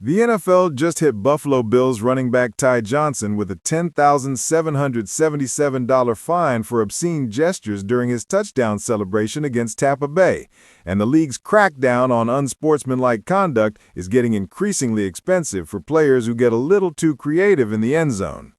The NFL just hit Buffalo Bills running back Ty Johnson with a $10,777 fine for obscene gestures during his touchdown celebration against Tampa Bay, and the league's crackdown on unsportsmanlike conduct is getting increasingly expensive for players who get a little too creative in the end zone.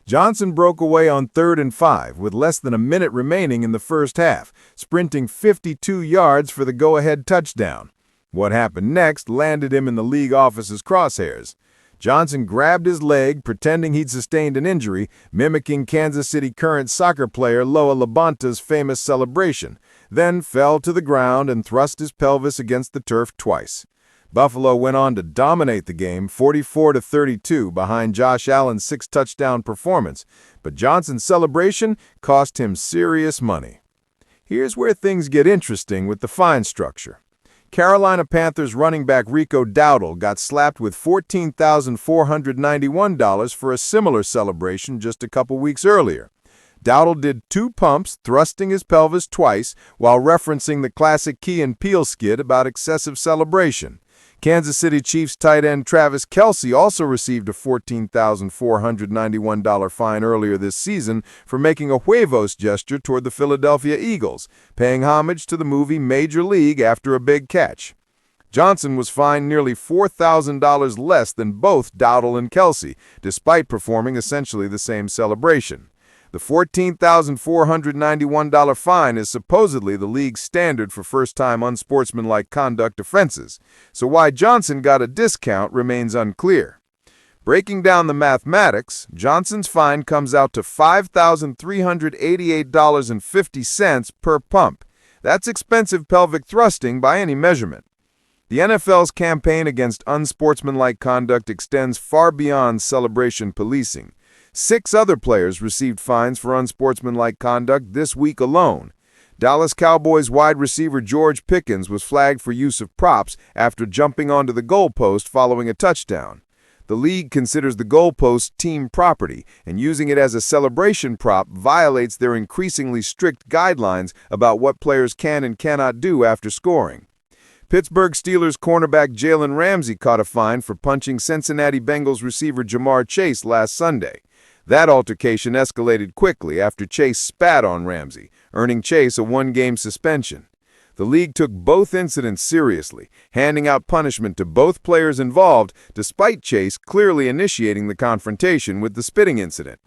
Johnson broke away on 3rd and 5 with less than a minute remaining in the first half, sprinting 52 yards for the go-ahead touchdown. What happened next landed him in the league office's crosshairs. Johnson grabbed his leg, pretending he'd sustained an injury, mimicking Kansas City current soccer player LaBonta's famous celebration, then fell to the ground and thrust his pelvis against the turf twice. Buffalo went on to dominate the game 44-32 behind Josh Allen's 6-touchdown performance, but Johnson's celebration cost him serious money. Here's where things get interesting with the fine structure. Carolina Panthers running back Rico Dowdle got slapped with $14,491 for a similar celebration just a couple weeks earlier. Dowdle did 2 pumps, thrusting his pelvis twice, while referencing the classic Key and Peele skit about excessive celebration. Kansas City Chiefs tight end Travis Kelce also received a $14,491 fine earlier this season for making a huevos gesture toward the Philadelphia Eagles, paying homage to the movie Major League after a big catch. Johnson was fined nearly $4,000 less than both Dowdle and Kelce, despite performing essentially the same celebration. The $14,491 fine is supposedly the league's standard for first-time unsportsmanlike conduct offenses, so why Johnson got a discount remains unclear. Breaking down the mathematics, Johnson's fine comes out to $5,388.50 per pump. That's expensive pelvic thrusting by any measurement. The NFL's campaign against unsportsmanlike conduct extends far beyond celebration policing. 6 other players received fines for unsportsmanlike conduct this week alone. Dallas Cowboys wide receiver George Pickens was flagged for use of props after jumping onto the goalpost following a touchdown. The league considers the goalpost team property, and using it as a celebration prop violates their increasingly strict guidelines about what players can and cannot do after scoring. Pittsburgh Steelers cornerback Jalen Ramsey caught a fine for punching Cincinnati Bengals receiver Jamar Chase last Sunday. That altercation escalated quickly after Chase spat on Ramsey, earning Chase a 1-game suspension. The league took both incidents seriously, handing out punishment to both players involved, despite Chase clearly initiating the confrontation with the spitting incident.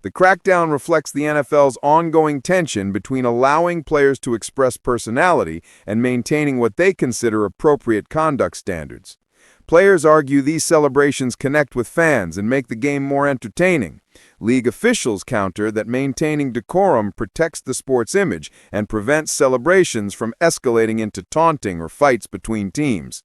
The crackdown reflects the NFL's ongoing tension between allowing players to express personality and maintaining what they consider appropriate conduct standards. Players argue these celebrations connect with fans and make the game more entertaining. League officials counter that maintaining decorum protects the sport's image and prevents celebrations from escalating into taunting or fights between teams.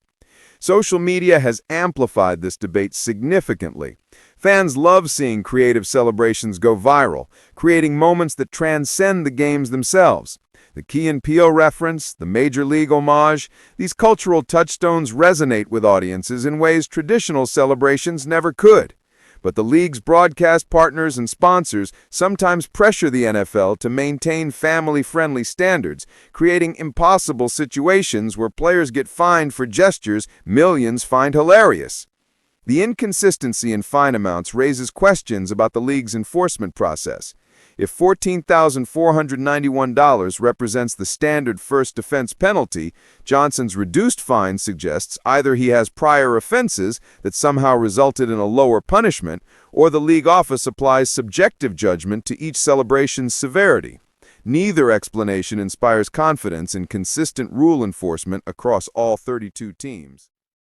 Social media has amplified this debate significantly. Fans love seeing creative celebrations go viral, creating moments that transcend the games themselves. The Key and Peele reference, the Major League homage, these cultural touchstones resonate with audiences in ways traditional celebrations never could. But the league's broadcast partners and sponsors sometimes pressure the NFL to maintain family-friendly standards, creating impossible situations where players get fined for gestures millions find hilarious. The inconsistency in fine amounts raises questions about the league's enforcement process. If $14,491 represents the standard first offense penalty, Johnson's reduced fine suggests either he has prior offenses that somehow resulted in a lower punishment, or the league office applies subjective judgment to each celebration's severity. Neither explanation inspires confidence in consistent rule enforcement across all 32 teams.